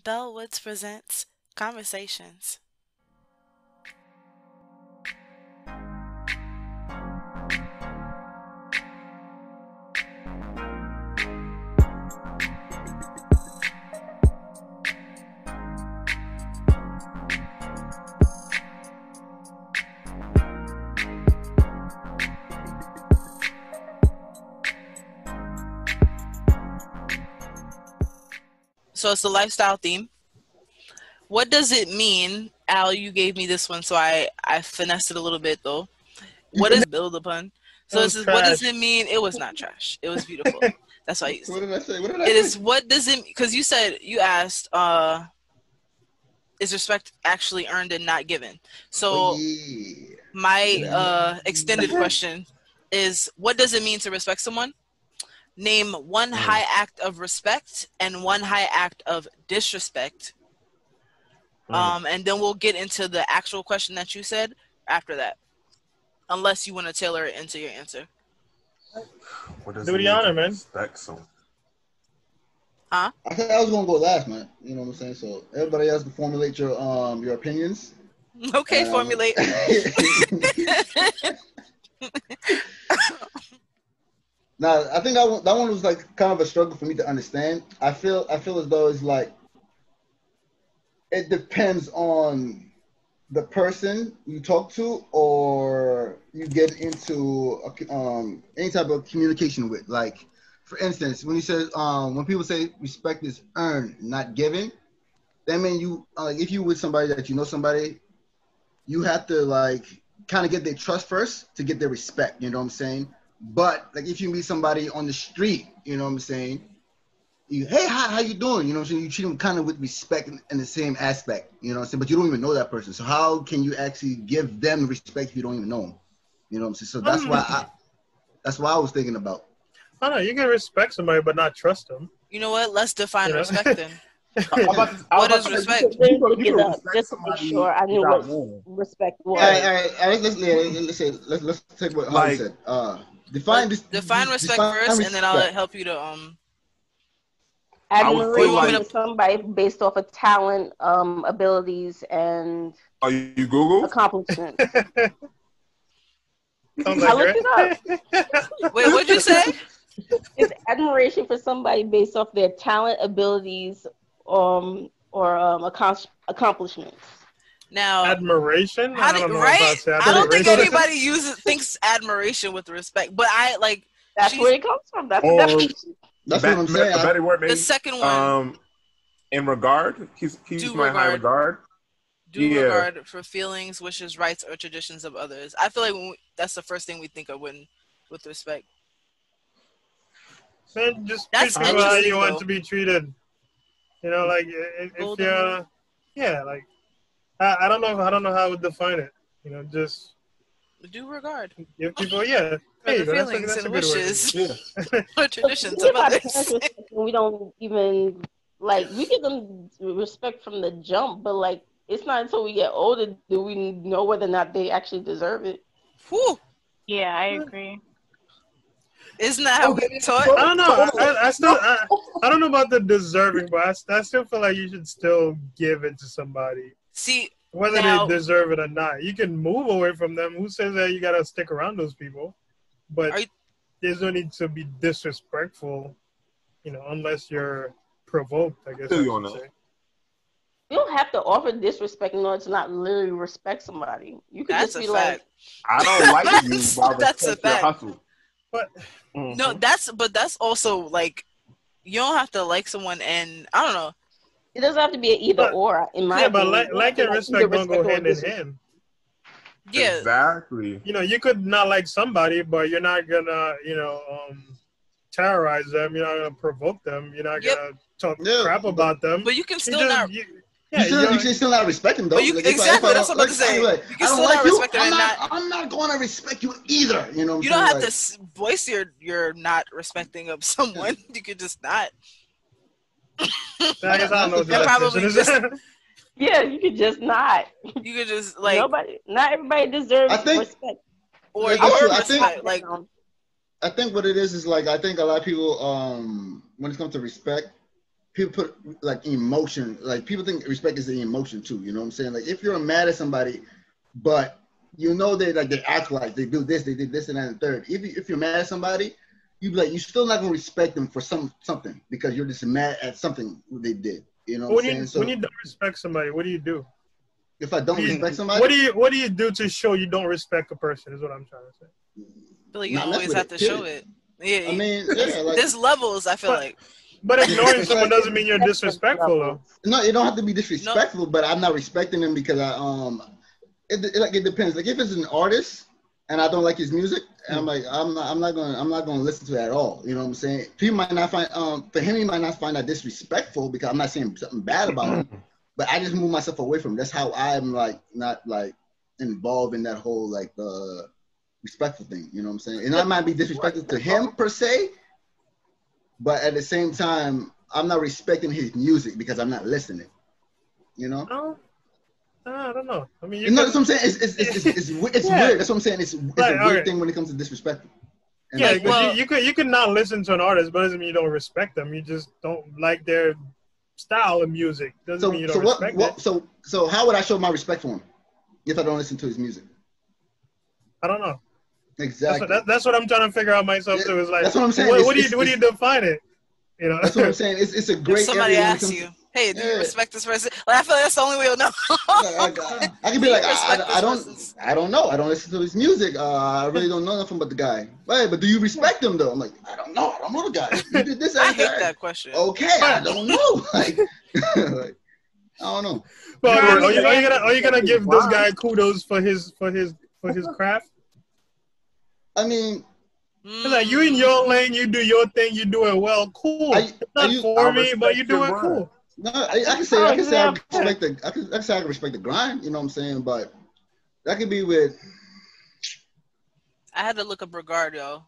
Belle Woods presents Conversations. So it's the lifestyle theme. What does it mean? Al, you gave me this one, so I finessed it a little bit though. What is build upon? So this is what does it mean? It was not trash. It was beautiful. That's why I used it. What did I say? What did I It say? is what does it because you asked is respect actually earned and not given? So my extended question is what does it mean to respect someone? Name one high act of respect and one high act of disrespect. And then we'll get into the actual question that you said after that. Unless you want to tailor it into your answer. What does Do the honor, man. Respect someone? Huh? I said I was gonna go last, man. You know what I'm saying? So everybody else can formulate your opinions. Okay, formulate. Now, I think that one was like kind of a struggle for me to understand. I feel as though it's like it depends on the person you talk to or you get into any type of communication with. Like, for instance, when people say respect is earned, not given, that means you if you with somebody that you know somebody, you have to like kind of get their trust first to get their respect. You know what I'm saying? But like if you meet somebody on the street, you know what I'm saying? Hey, how you doing? You know what I'm saying? You treat them kind of with respect in the same aspect, you know what I'm saying? But you don't even know that person. So how can you actually give them respect if you don't even know them? You know what I'm saying? So that's why I was thinking about. I don't know, you can respect somebody but not trust them. You know what? Let's define respect then. What is respect? Just to make sure I knew what respect was. All right. Let's take what Holly said. Define respect first, and then I'll help you to admiration for somebody based off of talent, abilities, and are you Google accomplishments. I looked it up. Wait, what'd you say? It's admiration for somebody based off their talent, abilities, or accomplishments. Now, admiration. I don't think anybody thinks admiration with respect, but that's where it comes from. That's the definition. That's what I'm saying. A better word, maybe. The second one. In regard, he's my high regard. Regard for feelings, wishes, rights, or traditions of others. I feel like that's the first thing we think of with respect. Man, just treat people how you want to be treated. You know, like if you're, like I don't know how I would define it. You know, just due regard. Give people, Hey, feelings and wishes, or traditions of others. We don't even we give them respect from the jump, but it's not until we get older do we know whether or not they actually deserve it. Whew. Yeah, I agree. Isn't that how we taught? I don't know. I don't know about the deserving, but I still feel like you should still give it to somebody. See, whether they deserve it or not. You can move away from them. Who says that you gotta stick around those people? But there's no need to be disrespectful, unless you're provoked, I guess. You don't have to offer disrespect in order to not literally respect somebody. You can just be like, I don't like you, but that's a fact. Hustle. But no, that's also you don't have to like someone, and I don't know. It doesn't have to be an either or. In my opinion, but like and respect don't go hand in hand. Yeah, exactly. You could not like somebody, but you're not gonna, terrorize them. You're not gonna provoke them. You're not gonna talk crap about them. But you can still not. You can still not respect them, though. Exactly, that's what I'm about to say. You can still not respect them. I'm not going to respect you either. You know what I'm saying? You don't have to voice your not respecting of someone. You could just not. I guess I don't know probably just, yeah, you could just not. You could just not everybody deserves respect. Or your respect. I think what it is I think a lot of people when it comes to respect, people put like emotion, like people think respect is the emotion too. You know what I'm saying? Like if you're mad at somebody, but you know they act like they do this, they did this and that and the third. If you're mad at somebody, you be like, you're still not gonna respect them for something because you're just mad at something they did. You know what I'm saying? So when you don't respect somebody, what do you do? If I don't respect somebody, what do you do to show you don't respect a person? Is what I'm trying to say. I feel like you always have to show it. Yeah, I mean, yeah, like, there's levels. I feel like. But ignoring someone doesn't mean you're disrespectful, though. No, you don't have to be disrespectful, but I'm not respecting him because it depends. Like if it's an artist and I don't like his music, and I'm like, I'm not gonna listen to it at all. You know what I'm saying? People might not find for him, he might not find that disrespectful because I'm not saying something bad about him, but I just move myself away from him. That's how I'm like not like involved in that whole like respectful thing. You know what I'm saying? And I might be disrespectful to him per se. But at the same time, I'm not respecting his music because I'm not listening. You know? I don't know. I mean, that's what I'm saying. It's weird. That's what I'm saying. It's a weird thing when it comes to disrespect. And yeah, you could not listen to an artist, but doesn't mean you don't respect them. You just don't like their style of music. Doesn't mean you don't respect it. So how would I show my respect for him if I don't listen to his music? I don't know. Exactly. That's what I'm trying to figure out myself too. Is like, that's what I'm saying. What do you define it? You know, that's what I'm saying. It's a great. If somebody asks you, "Hey, do you respect this person?" Like, I feel like that's the only way you'll know. I can be like, I don't know. I don't listen to his music. I really don't know nothing about the guy. Right, but do you respect him though? I'm like, I don't know. I don't know the guy. You did this. I hate that question. Okay, I don't know. Like, I don't know. But are you gonna give this guy kudos for his craft? I mean, like you in your lane, you do your thing, you do it well, cool. Not for me, but you do it cool. No, I can say I respect the grind. You know what I'm saying? But that could be with. I had to look up regard, yo.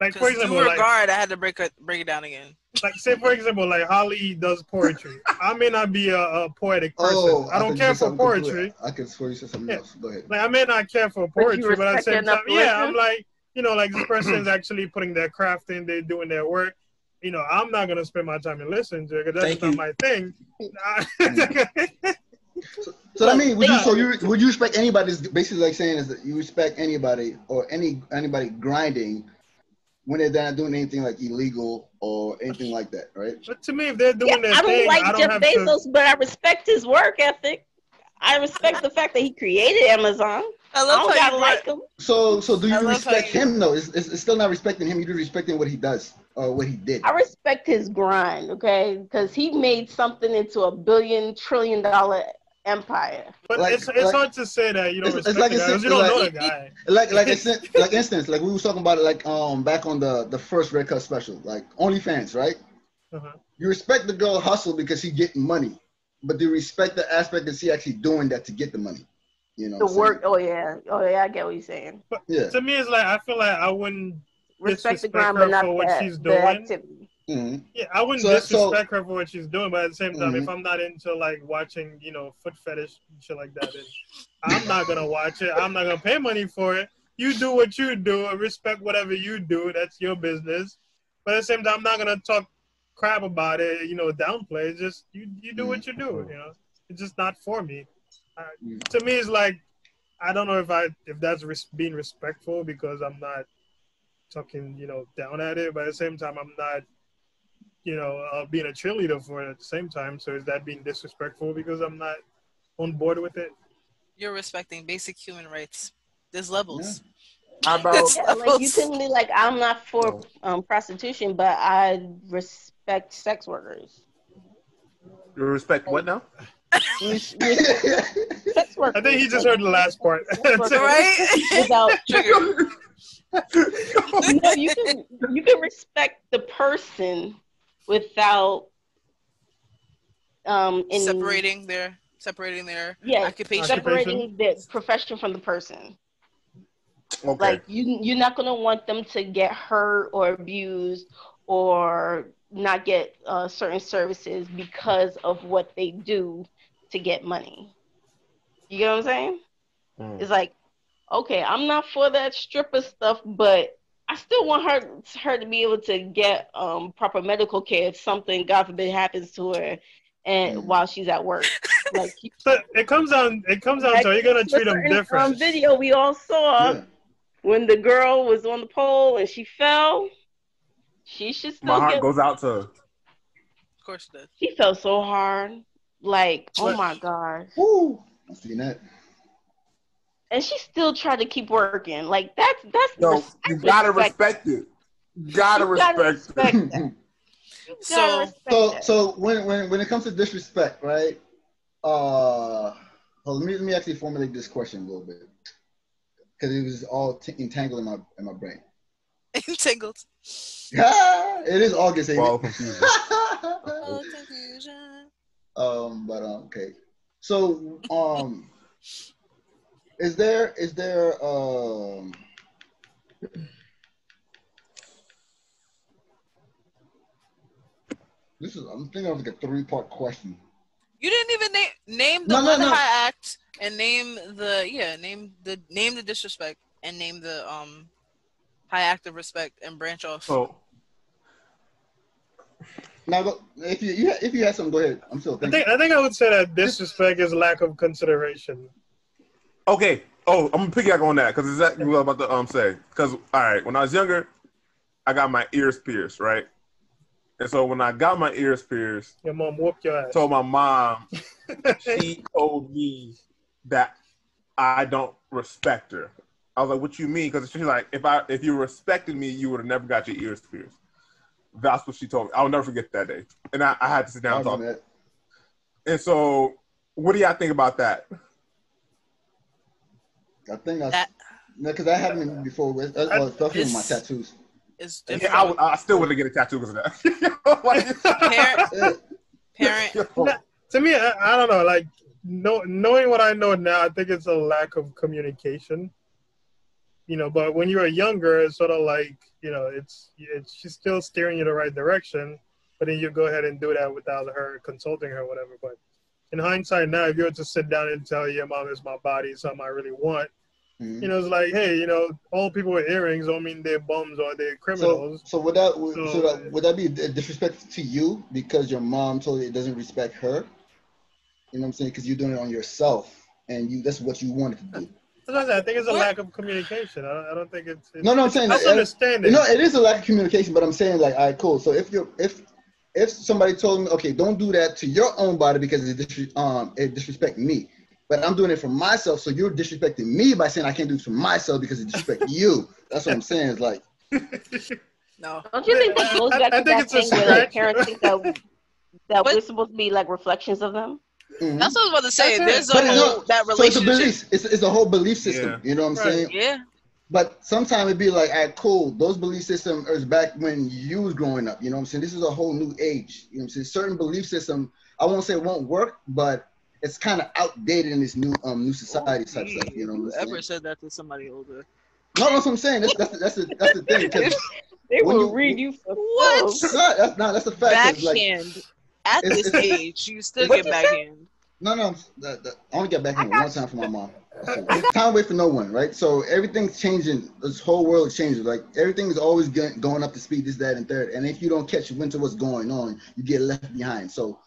Like for example, regard, I had to break it down again. Like say for example, like Holly does poetry. I may not be a poetic person. I don't care for poetry. I can swear you said something else. Go ahead. Like I may not care for poetry, but at the same time, I'm like, you know, like this person's actually putting their craft in, they're doing their work. You know, I'm not gonna spend my time and listen to it because that's not my thing. So I mean, would you respect anybody? Basically, like saying is that you respect anybody or anybody grinding when they're not doing anything like illegal or anything like that, right? But to me, if they're doing their thing, I don't like Jeff Bezos, but I respect his work ethic. I respect the fact that he created Amazon. I don't gotta like him. So do you respect him though? It's still not respecting him. You're just respecting what he does or what he did. I respect his grind, okay? Because he made something into a billion-trillion-dollar empire. But it's hard to say that you don't respect the guy because you don't know the guy. Like instance, like we were talking about it like back on the first Red Cut special, like OnlyFans, right? You respect the girl hustle because she getting money, but do you respect the aspect that she actually doing that to get the money? You know, the work. Oh yeah, I get what you're saying. But to me, it's like I feel like I wouldn't respect the disrespect grind, her but not for what she's doing. Activity. Mm-hmm. Yeah, I wouldn't disrespect her for what she's doing, but at the same time, if I'm not into like watching, you know, foot fetish and shit like that, then I'm not gonna watch it. I'm not gonna pay money for it. You do what you do, and respect whatever you do. That's your business. But at the same time, I'm not gonna talk crap about it. You know, downplay. It's just you do what you do. You know, it's just not for me. To me, it's like I don't know if that's being respectful because I'm not talking, you know, down at it, but at the same time, I'm not, you know, being a cheerleader for it at the same time. So is that being disrespectful because I'm not on board with it? You're respecting basic human rights. There's levels. How about like you can be like, I'm not for prostitution, but I respect sex workers. You respect what now? Sex workers. I think he just heard the last part. Right? Without you can respect the person without separating their occupation. Separating the profession from the person. Okay. Like you're not gonna want them to get hurt or abused or not get certain services because of what they do to get money. You get what I'm saying? It's like, okay, I'm not for that stripper stuff, but I still want her to be able to get proper medical care if something, God forbid, happens to her, and while she's at work. Like, so it comes down to, are you gonna treat them different? Video we all saw when the girl was on the pole and she fell. She should still My heart goes out to her. Of course it does. She fell so hard. Like, oh my gosh. Woo! I've seen that. And she still tried to keep working. Like, that's Yo, you gotta respect it. Gotta respect it. So when it comes to disrespect, right? Let me actually formulate this question a little bit, because it was all entangled in my brain. Entangled. Yeah, it is August, ain't it? Confusion. Okay. So is there I'm thinking of like a 3-part question. You didn't even name the high act and name the disrespect and name the high act of respect and branch off. Oh. Now, if you had something, go ahead. I'm still thinking. I think I would say that disrespect is lack of consideration. Okay. Oh, I'm gonna piggyback on that because exactly what I'm about to say. Because all right, when I was younger, I got my ears pierced, right? And so when I got my ears pierced, your mom whooped your ass. Told my mom, she told me that I don't respect her. I was like, "What you mean?" Because she's like, "If you respected me, you would have never got your ears pierced." That's what she told me. I'll never forget that day. And I had to sit down and talk. And so, what do y'all think about that? I think that's because that happened before, especially with my tattoos. It's different. Yeah, I still wouldn't get a tattoo because of that. Parent. To me, I don't know. Like, knowing what I know now, I think it's a lack of communication. You know, but when you were younger, it's sort of like, you know, she's still steering you the right direction, but then you go ahead and do that without her consulting her or whatever. But in hindsight now, if you were to sit down and tell your mom, it's my body, it's something I really want, you know, it's like, hey, you know, all people with earrings don't mean they're bums or they're criminals. So would that be a disrespect to you because your mom told you it doesn't respect her? You know what I'm saying? Because you're doing it on yourself and that's what you wanted to do. I think it's a lack of communication. I don't think it's no. I'm saying that's understanding. No, it is a lack of communication, but I'm saying like, all right, cool. So if somebody told me, okay, don't do that to your own body because it disrespect me, but I'm doing it for myself, so you're disrespecting me by saying I can't do it for myself because it disrespects you. That's what I'm saying. It's like, no. Don't you think that goes back to that thing where like, parents think that we're supposed to be like reflections of them? Mm-hmm. That's what I was about to say. There's that relationship. So it's a whole belief system. Yeah. You know what I'm saying? Yeah. But sometimes it'd be like, all right, cool. Those belief systems is back when you was growing up. You know what I'm saying? This is a whole new age. You know what I'm saying? Certain belief system, I won't say it won't work, but it's kind of outdated in this new society type stuff. You know what I'm saying? Whoever said that to somebody older? No, that's what I'm saying. That's the thing. They will read you for what? That's a fact. Backhand. At this age, you still get backhand. No. I only get backhand one time from my mom. So, time wait for no one, right? So everything's changing. This whole world is changing. Like everything is always going up to speed, this, that, and third. And if you don't catch wind to what's going on, you get left behind. So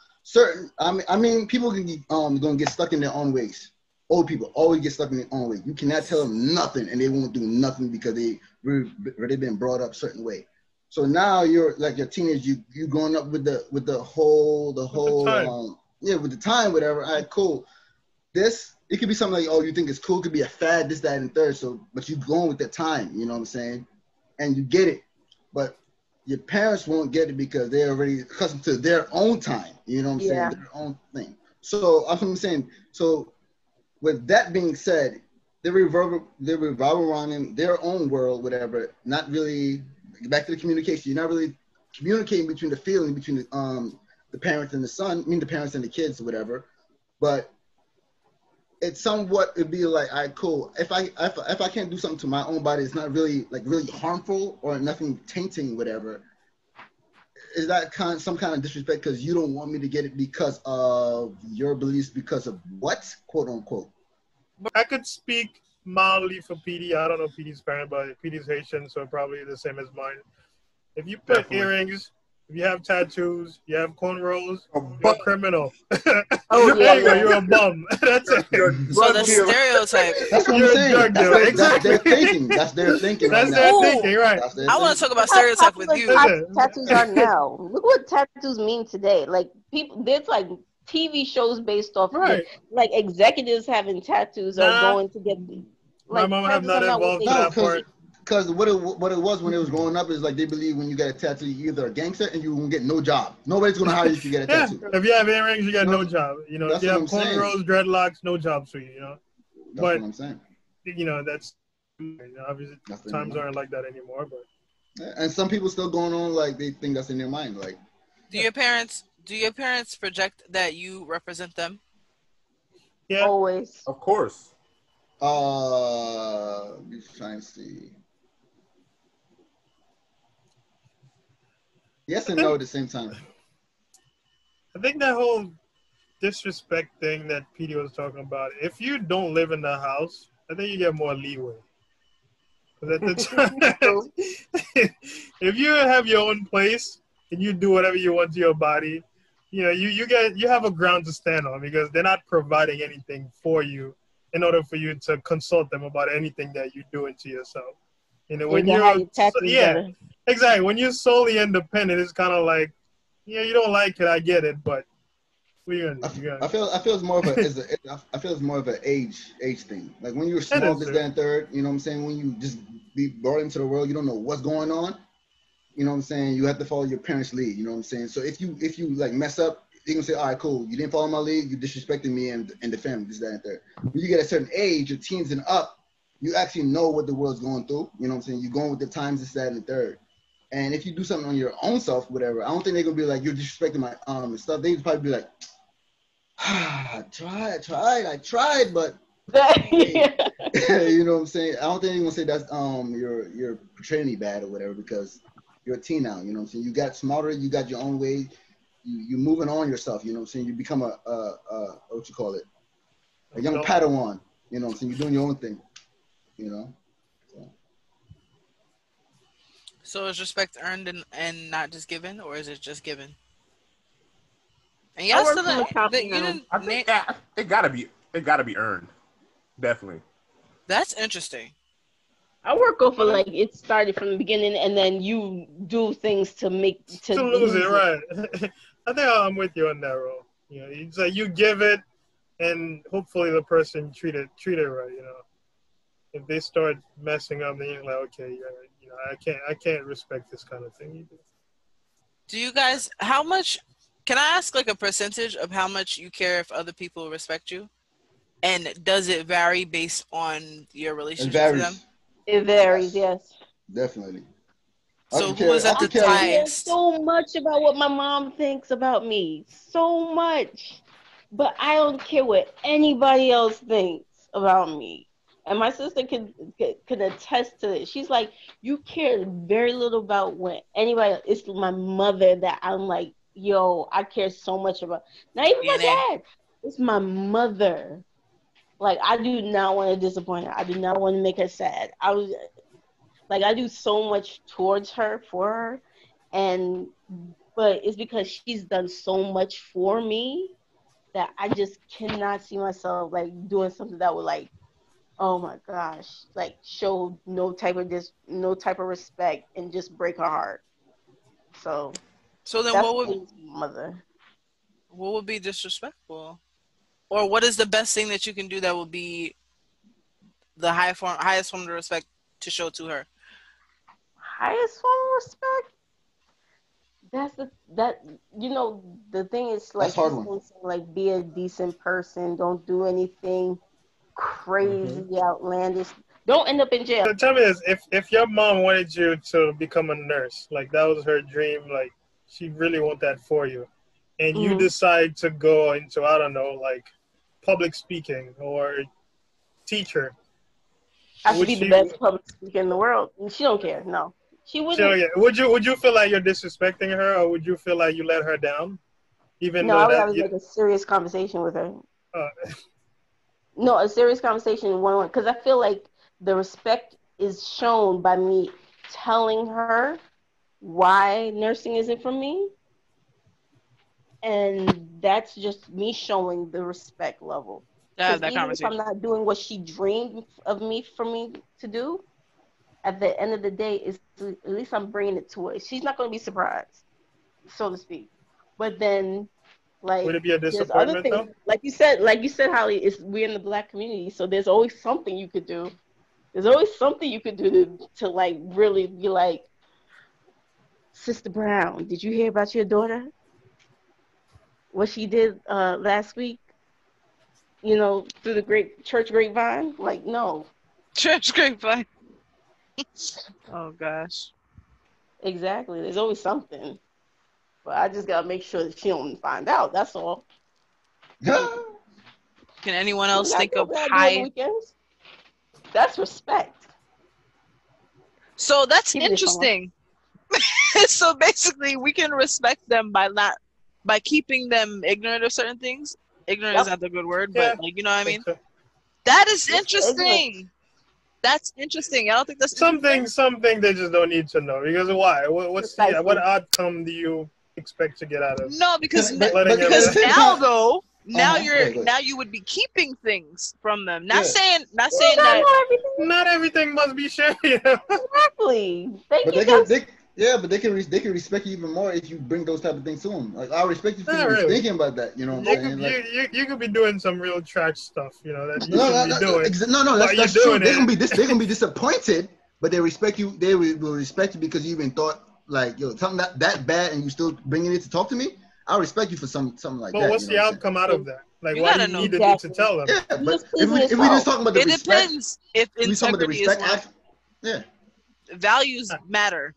I mean, people can be gonna get stuck in their own ways. Old people always get stuck in their own way. You cannot tell them nothing, and they won't do nothing because they've been brought up a certain way. So now you're like your teenage, you growing up with the whole with the time, whatever. All right, cool. It could be something like, oh, you think it's cool, it could be a fad, this, that, and third. So, but you're going with the time, you know what I'm saying? And you get it. But your parents won't get it because they're already accustomed to their own time, you know what I'm saying? Their own thing. So that's what I'm saying. So with that being said, they revolve around in their own world, whatever, not really back to the communication. You're not really communicating between the feeling between the parents and the son, the parents and the kids or whatever. But it's somewhat, it'd be like, all right, cool. If I can't do something to my own body, it's not really harmful or nothing tainting, whatever. Is that some kind of disrespect because you don't want me to get it because of your beliefs, because of what, quote unquote? I could speak mildly for PD. I don't know PD's parent, but PD's Haitian, so probably the same as mine. If you put earrings, if you have tattoos, you have cornrows, you're a criminal. Oh, there you go, yeah. you're a bum. That's it. So the stereotype. That's what I'm You're a saying. drug dealer. That's their thinking. That's their thinking. That's right their now. thinking, right? That's their I want to thinking. talk about How stereotype with popular you. Listen. tattoos are now. Look what tattoos mean today. Like people, there's like TV shows based off of Right. it. Like executives having tattoos are going to get. My Like mom have tattoos not are not what involved they to No, that part. because what it was when it was growing up is like they believe when you get a tattoo, you're either a gangster and you won't get no job. Nobody's gonna hire you if you get a tattoo. If you have earrings, you got no job. You know, if That's you have what I'm saying. cornrows, dreadlocks, no jobs for you. You know, That's but what I'm saying. you know that's obviously times aren't like that anymore. But And some people still going on like they think that's in their mind. Like, Do your parents project that you represent them? yeah, always. Of course. just trying to see. Yes and no at the same time. I think that whole disrespect thing that PD was talking about. If you don't live in the house, I think you get more leeway. Because at the time, if you have your own place and you do whatever you want to your body, you know, you have a ground to stand on because they're not providing anything for you in order for you to consult them about anything that you're doing to yourself. You know, when exactly. When you're solely independent, it's kind of like, yeah, you don't like it, I get it, but I feel it's more of an age thing. Like when you're small, this, that, and third, you know what I'm saying? When you just be brought into the world, you don't know what's going on. You know what I'm saying? You have to follow your parents' lead. You know what I'm saying? So if you like mess up, you can say, all right, cool. You didn't follow my lead. You disrespected me and the family, this, that, and third. When you get a certain age, your teens and up, you actually know what the world's going through. You know what I'm saying? You're going with the times, this, that, and the third. And if you do something on your own self, whatever, I don't think they're gonna be like, you're disrespecting my stuff. They'd probably be like, I tried, but you know what I'm saying? I don't think they're gonna say that's you're portraying me bad or whatever because you're a teen now, you know what I'm saying? You got smarter, you got your own way, you're moving on yourself, you know what I'm saying? You become a what you call it? A young Padawan, you know what I'm saying? You're doing your own thing, you know? So is respect earned and not just given, or is it just given? And y'all still I think it gotta be earned. Definitely. That's interesting. I work off of like it started from the beginning, and then you do things to make to lose it, right? I think I'm with you on that, Ro. You know, it's like you give it, and hopefully the person treat it right. You know, if they start messing up, then you're like, okay, you know, I can't respect this kind of thing either. Do you guys? How much? Can I ask like a percentage of how much you care if other people respect you? And does it vary based on your relationship to them? It varies, yes. Definitely. So who is at the I care highest? so much about what my mom thinks about me. So much. But I don't care what anybody else thinks about me. And my sister can attest to it. She's like, you care very little about what anybody else. It's my mother that I'm like, yo, I care so much about. Not even my dad. It's my mother. Like, I do not want to disappoint her. I do not want to make her sad. I do so much towards her, for her. But it's because she's done so much for me that I just cannot see myself, like, doing something that would, like, oh my gosh, like, show no type of respect and just break her heart. So then that's what would mother? What would be disrespectful? Or what is the best thing that you can do that would be the highest form of respect to show to her? Highest form of respect? The thing is, like, like, be a decent person. Don't do anything crazy, outlandish. Don't end up in jail. So tell me this: if your mom wanted you to become a nurse, like that was her dream, like she really want that for you, and you decide to go into, I don't know, like public speaking or teacher. I should be the best public speaker in the world. And she don't care. No, she wouldn't. So, yeah. Would you feel like you're disrespecting her, or would you feel like you let her down? I would have like a serious conversation with her. No, a serious conversation one-on-one, because I feel like the respect is shown by me telling her why nursing isn't for me, and that's just me showing the respect level. Because even if I'm not doing what she dreamed of me for me to do, at the end of the day, at least I'm bringing it to her. She's not going to be surprised, so to speak. But then, like, would it be a there's other disappointment things, though? like you said, Holly, we're in the Black community, so there's always something you could do. There's always something you could do to like really be like, Sister Brown, did you hear about your daughter? What she did last week? You know, through the great church grapevine? Like, no. Church grapevine. Oh gosh. Exactly. There's always something. But I just gotta make sure that she don't find out. That's all. Can anyone else think of high? That's respect. So that's interesting. So basically, we can respect them by keeping them ignorant of certain things. Ignorant is not the good word, but like, you know what I mean. That is interesting. That's interesting. I don't think that's something they just don't need to know, because why? What outcome do you expect to get out of? No, because now though, now you would be keeping things from them. Not saying that not everything must be shared. Exactly. But they can respect you even more if you bring those type of things to them. Like, I respect you for thinking about that. You know what I'm saying? You could be doing some real trash stuff. You know that you should be doing. No, that's true. They're gonna be disappointed, but they respect you. They will respect you because you even thought like, yo, something that bad, and you still bringing it to talk to me. I'll respect you for something like that. But what's the outcome out of that? Like, why do you need to tell them? Yeah, but if we just talking about the respect, it depends if integrity is one. Values matter.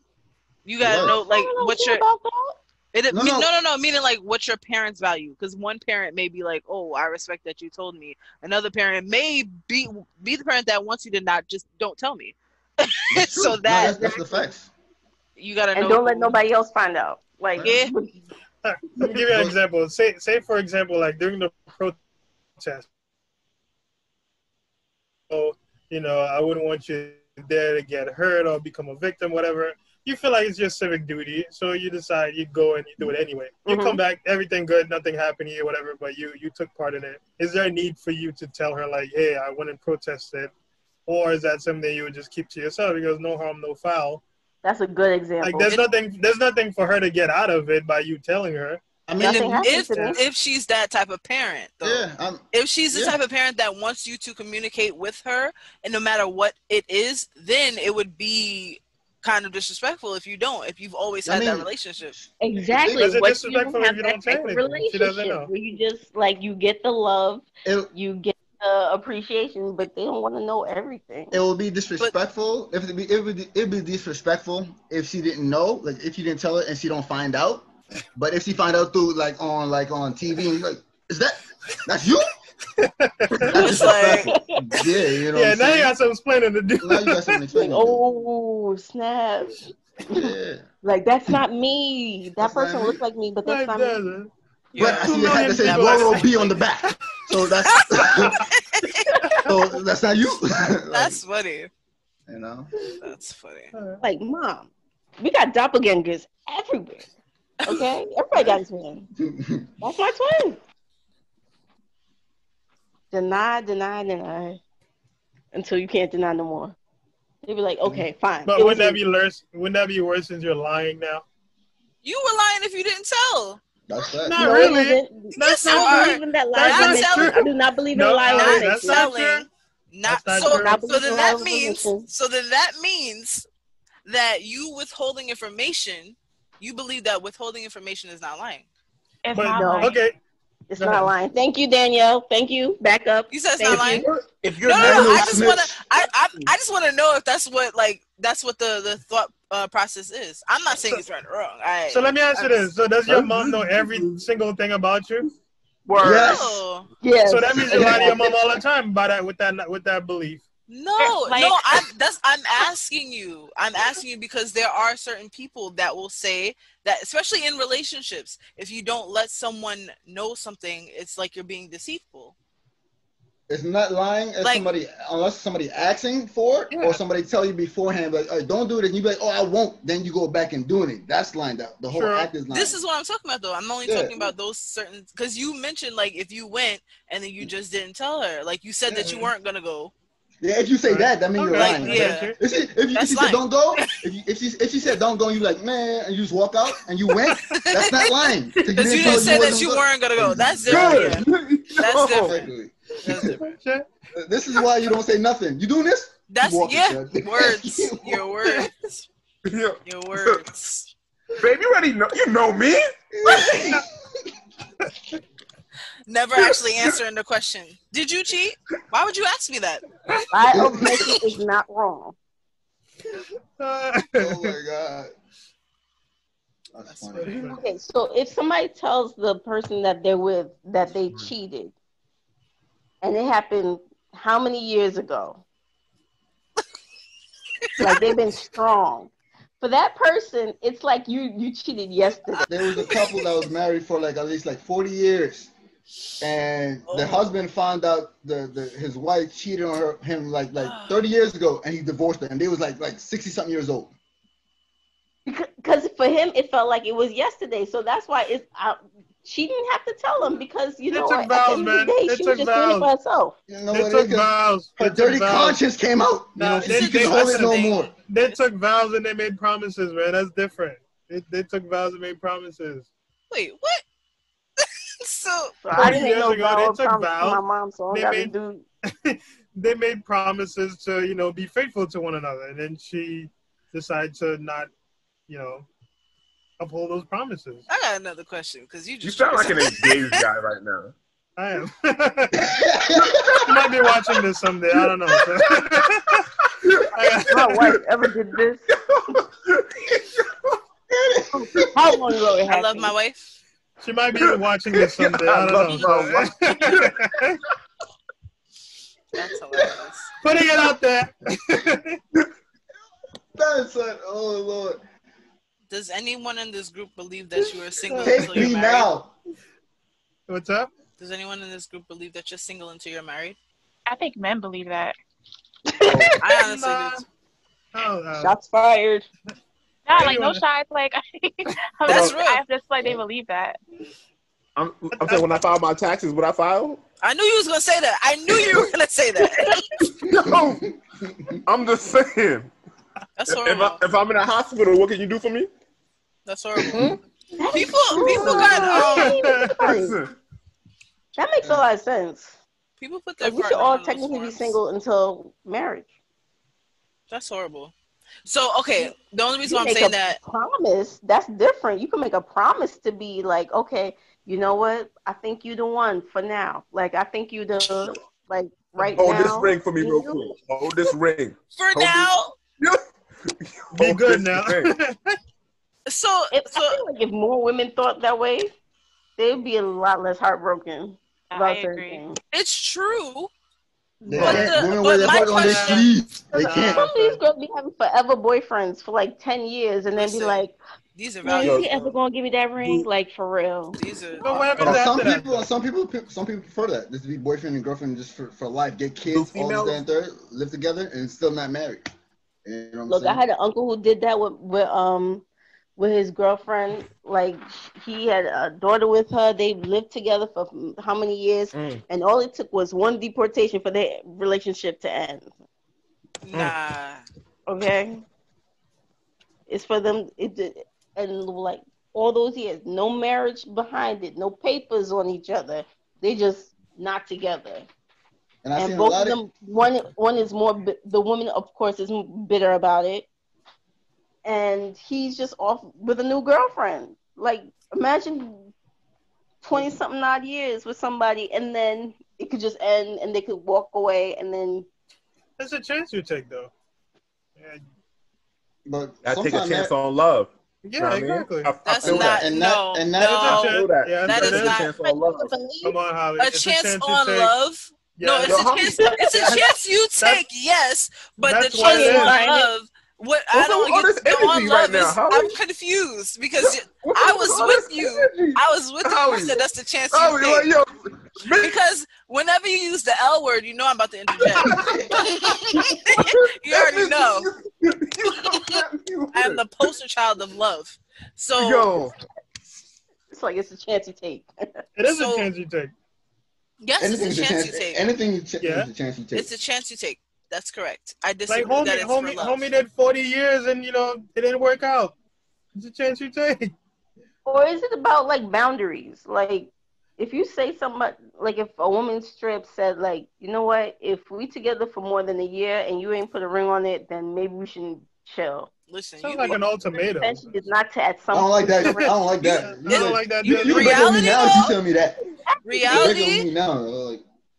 You gotta know, like, what's your no, meaning like what's your parents' value? Because one parent may be like, oh, I respect that you told me. Another parent may be the parent that wants you to not just don't tell me. So that's the facts. You gotta know. And don't let nobody else find out. Like, Let me give you an example. Say for example, like during the protest. So, you know, I wouldn't want you there to get hurt or become a victim, whatever. You feel like it's your civic duty, so you decide you go and you do it anyway. You come back, everything good, nothing happened to you, whatever, but you took part in it. Is there a need for you to tell her, like, hey, I went and protested? Or is that something you would just keep to yourself because no harm, no foul? That's a good example. Like, there's nothing for her to get out of it by you telling her. I mean, if she's that type of parent, though, if she's the type of parent that wants you to communicate with her, and no matter what it is, then it would be kind of disrespectful if you don't. If you've always had that relationship, exactly. Is it disrespectful if you don't say anything? She doesn't know. Where you just like you get the love, you get the appreciation, but they don't want to know everything. It will be disrespectful. It would be disrespectful if she didn't know, like if you didn't tell her and she don't find out. But if she find out through like on TV and like, that's you? That's like, yeah, you know. Yeah, now you got some explaining to do. Now you got something explaining. Oh, snap! Yeah. Like that's not me. That person looks like me, but that's not me. But she had to say Roro B on the back, so that's so that's not you. That's funny. You know, that's funny. Like, Mom, we got doppelgangers everywhere. Okay, everybody got a twin. That's my twin. Deny until you can't deny no more. They be like, okay, fine. But wouldn't that be worse? Wouldn't that be worse since you're lying now? You were lying if you didn't tell. That's that. Not really. That's not not believe in that lying. I do not believe in lying. Not telling. So then that means that you withholding information. You believe that withholding information is not lying. It's not lying. Okay. It's not lying. Thank you, Danielle. Thank you. Back up. You said it's not lying. If you're I just want to know if that's what the thought process is. I'm not saying it's right or wrong. So let me ask you this. So does your mom know every single thing about you? Yes. Yes. So that means you lie to your mom all the time with that belief. I'm asking you because there are certain people that will say that, especially in relationships, if you don't let someone know something, it's like you're being deceitful. It's not lying as Like- somebody, unless somebody asking for it or somebody tell you beforehand, like, "Hey, don't do it," and you be like, "Oh, I won't." Then you go back and doing it. That's lying. The whole act is lying. This is what I'm talking about, though. I'm only talking about those certain, because you mentioned like if you went and then you just didn't tell her, like you said that you weren't gonna go. Yeah, if you say that means you're lying. Yeah. If she said don't go, if she said don't go, and you like, man, and you just walk out and you went, that's not lying. Because you didn't say that you weren't gonna go. That's different. Yeah. That's different. That's different. This is why you don't say nothing. You doing this? That's words. Your words. Your words. Babe, you already know. You know me. Never actually answering the question. Did you cheat? Why would you ask me that? My omission is not wrong. Oh my god. That's funny. Okay, so if somebody tells the person that they're with that they cheated, and it happened how many years ago? Like they've been strong. For that person, it's like you cheated yesterday. There was a couple that was married for like at least like 40 years. And the husband found out his wife cheated on him like 30 years ago, and he divorced her, and they was like 60-something years old. Because for him, it felt like it was yesterday, so that's why she didn't have to tell him, because you know what, at the end of the day, she was just doing it for herself. You know what? Took vows. Her dirty conscience came out. No, she couldn't hold it no more. They took vows and they made promises, man. That's different. They took vows and made promises. Wait, what? So I didn't make no vows they took from my mom, so they made promises to, be faithful to one another, and then she decided to not, uphold those promises. I got another question, because you sound like an engaged guy right now. I am. You might be watching this someday. I don't know. My wife ever did this. How long ago it happened? I love my wife. She might be watching this someday. I don't know. That's hilarious. Putting it out there. That's like, oh Lord. Does anyone in this group believe that you are single Take until you're me married? now. What's up? Does anyone in this group believe that you're single until you're married? I think men believe that. I honestly do. Shots fired. Nah, like no shots. Like that's real. I just like they believe that. I'm saying when I file my taxes, would I file? I knew you was gonna say that. I knew you were gonna say that. No, I'm just saying. That's horrible. If I'm in a hospital, what can you do for me? That's horrible. People got that makes a lot of sense. People put their we should all technically be single until marriage. That's horrible. So okay, the only reason why I'm saying that promise, that's different. You can make a promise to be like, okay, you know what? I think you the one for now. Like I think you the right now. Hold this ring for me real quick. Hold this ring. For now. Be good now. So I feel like if more women thought that way, they'd be a lot less heartbroken. I agree. It's true. But my question, they can't. Some of these girls be having forever boyfriends for like 10 years and then be like, these are is he ever gonna give me that ring? Like for real. These are some people prefer that. Just to be boyfriend and girlfriend just for life. Get kids, all this and third, live together and still not married. You know what I'm saying? I had an uncle who did that with his girlfriend. Like he had a daughter with her. They lived together for how many years, and all it took was one deportation for their relationship to end. Nah. Okay. It's for them. And like all those years, no marriage behind it, no papers on each other. They just not together. And both of them, one is more. The woman, of course, is bitter about it. And he's just off with a new girlfriend. Like, imagine 20-something odd years with somebody, and then it could just end, and they could walk away, and then. That's a chance you take, though. Yeah. But I take a chance on love. Yeah, exactly. That's not. No. That is not. Chance on love. Come on, Holly. A chance on love. Yeah. No, it's a chance you take. Yes, but the chance on love. What I don't get on love is I'm confused because I was with you. I was with you. You said that's the chance you take. Because Whenever you use the L word, you know I'm about to interject. You already know. I am the poster child of love. So, yo, it's like it's a chance you take. It is a chance you take. Yes, it's a chance you take. Anything is a chance you take. It's a chance you take. That's correct. I disagree like that it's for love. Homie did 40 years and, you know, it didn't work out. It's a chance you take. Or is it about, like, boundaries? Like, if you say something, like, if a woman strip said, like, you know what, if we together for more than a year and you ain't put a ring on it, then maybe we shouldn't chill. Listen, sounds like an ultimatum. Intention is not to at some I don't like that. I point. don't like that. I don't like that. You can break on me now if you tell me that.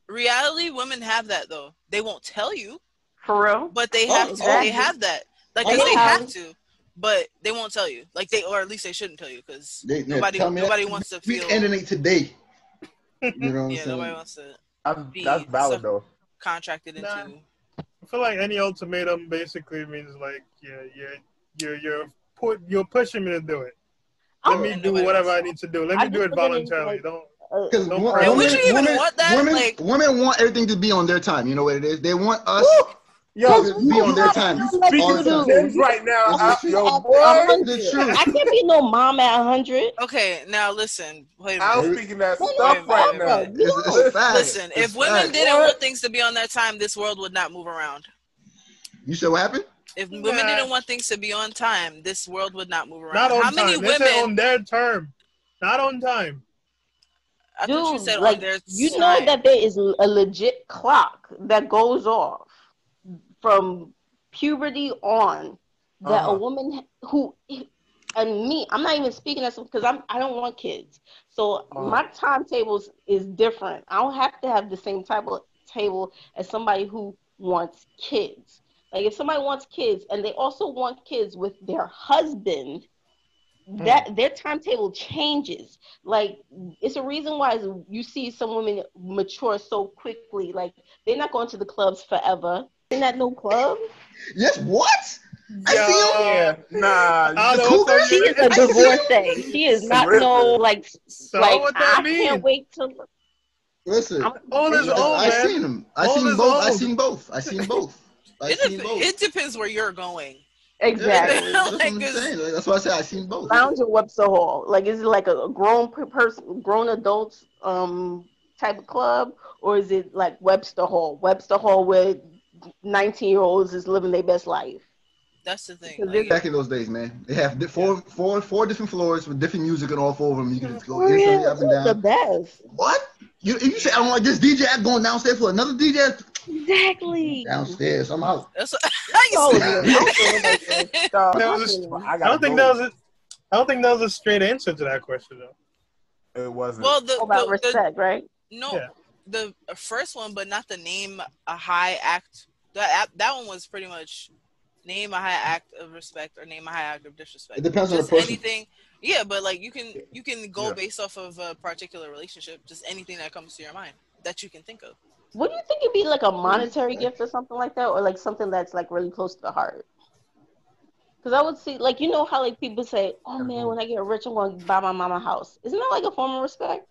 Reality, women have that though. They won't tell you. For real? But they have to. They have that. Like, cause they have to. But they won't tell you. Like, or at least they shouldn't tell you, because nobody wants to feel. We ending it today. You know what I'm saying? Nobody wants to. That's valid though. Contracted into. I feel like any ultimatum basically means like you're pushing me to do it. Let me do whatever I need to do. Let me do it voluntarily. Because women want everything to be on their time. You know what it is? They want us to be on their time. Right now, the truth. I can't be no mom at 100. Okay, now listen. Wait a minute. I'm speaking that stuff right now. Listen, if women didn't want things to be on their time, this world would not move around. You said what happened? If women didn't want things to be on time, this world would not move around. Not on How time. many They women said on their term? Not on time. I thought you said like, on their you time. know that there is a legit clock that goes off from puberty on that a woman who, and me, I'm not even speaking as because I don't want kids. So my timetable is different. I don't have to have the same type of table as somebody who wants kids. Like, if somebody wants kids and they also want kids with their husband, that their timetable changes. Like, it's a reason why you see some women mature so quickly. Like, they're not going to the clubs forever. Isn't that no club? Yes, what? Yeah, nah. She is a divorcee. She is not no, like, so what that mean? Can't wait to... Listen, old is old, I seen them. I seen both. It depends where you're going. Exactly. That's why I said I seen both. Lounge or Webster Hall? Like, is it like a grown person, grown adults type of club, or is it like Webster Hall? Webster Hall where 19-year-olds is living their best life. That's the thing. Like, back in those days, man, they have four different floors with different music on all four of them. You can just go instantly up and down. The best. What? You say I don't like this DJ? I'm going downstairs for another DJ. Exactly. Downstairs, I'm out. I don't think that was a straight answer to that question, though. It wasn't. Well, about respect, right? No, the first one, but not the name a high act. That one was pretty much name a high act of respect or name a high act of disrespect. It depends on the person. Anything. Yeah, but like you can go based off of a particular relationship, just anything that comes to your mind that you can think of. Would you think it'd be like a monetary gift or something like that, or like something that's like really close to the heart? Because I would see, like, you know how like people say, "Oh man, when I get rich, I'm going to buy my mama a house." Isn't that like a form of respect?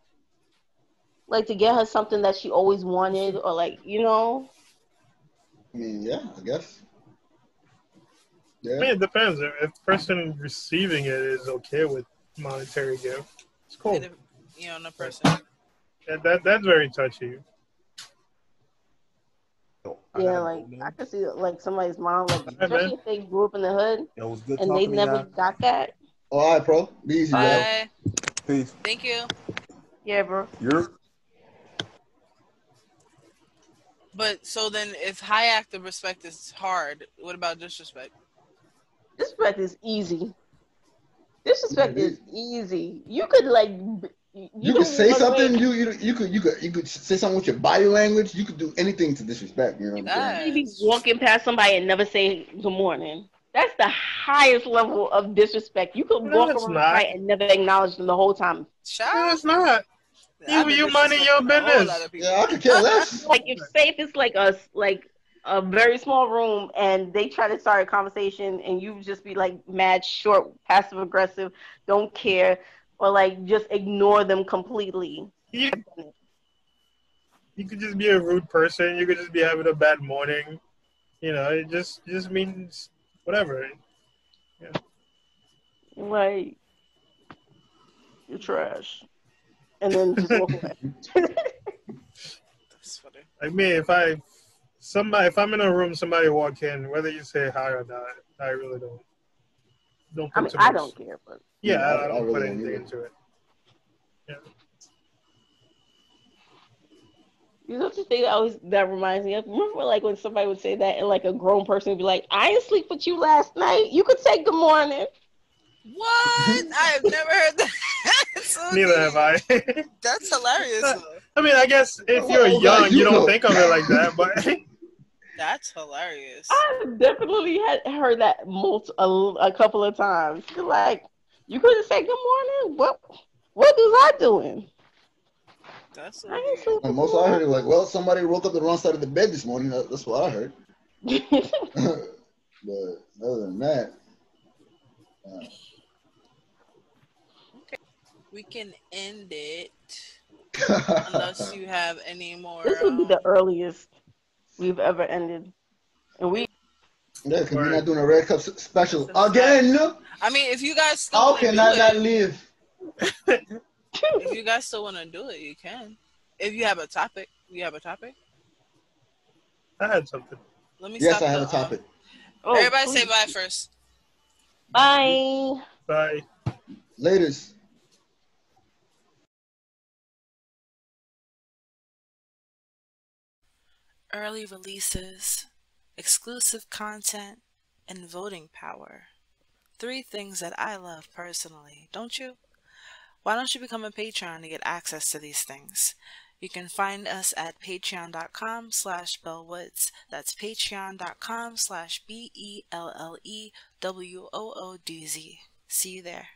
Like to get her something that she always wanted, or like, you know? I mean, yeah, I guess. Yeah. I mean, it depends. If the person receiving it is okay with monetary gift, it's cool. The person. That's very touchy. Yeah, like I could see like somebody's mom, like especially if they grew up in the hood and they never got that. All right, bro. Be easy, bye. Peace. Thank you. Yeah, bro. But so then, if high act of respect is hard, what about disrespect? Disrespect is easy. Disrespect is easy. You could like. You could say something. You could say something with your body language. You could do anything to disrespect. You know what I'm saying? You be walking past somebody and never say good morning. That's the highest level of disrespect. You could walk around somebody and never acknowledge them the whole time. No, it's not. You minding your business. Yeah, I could care less. Like if it's like a very small room and they try to start a conversation and you just be like mad, short, passive aggressive, don't care. Or like just ignore them completely. Yeah. You could just be a rude person. You could just be having a bad morning. You know, it just means whatever. Yeah. Like, you're trash. And then just walk away. That's funny. Like me, if I'm in a room, somebody walk in, whether you say hi or not, I really don't put too much. I don't care, but yeah, I don't really put don't anything either. into it. Yeah. you know the thing that reminds me of? Remember, like when somebody would say that, and like a grown person would be like, "I didn't sleep with you last night. You could say good morning." What? I have never heard that. So Neither have I. That's hilarious. Though. I mean, I guess if you're young, you don't think of it like that, but that's hilarious. I've definitely heard that a couple of times. You're like, you couldn't say good morning. What was I doing? That's I ain't sleeping. And most I heard like, well, somebody woke up the wrong side of the bed this morning. That's what I heard. But other than that, okay, we can end it unless you have any more. This would be the earliest we've ever ended, and we. Yeah, because we're not doing a Red Cup special again. I mean, if you guys still how can I not live? If you guys still want to do it, you can. If you have a topic, you have a topic. I had something. Let me. Yes, stop I have a topic. Everybody say bye first. Bye. Bye. Laters. Early releases, exclusive content, and voting power. 3 things that I love personally, don't you? Why don't you become a Patreon to get access to these things? You can find us at patreon.com/BelleWoodz. That's patreon.com/BelleWoodz. See you there.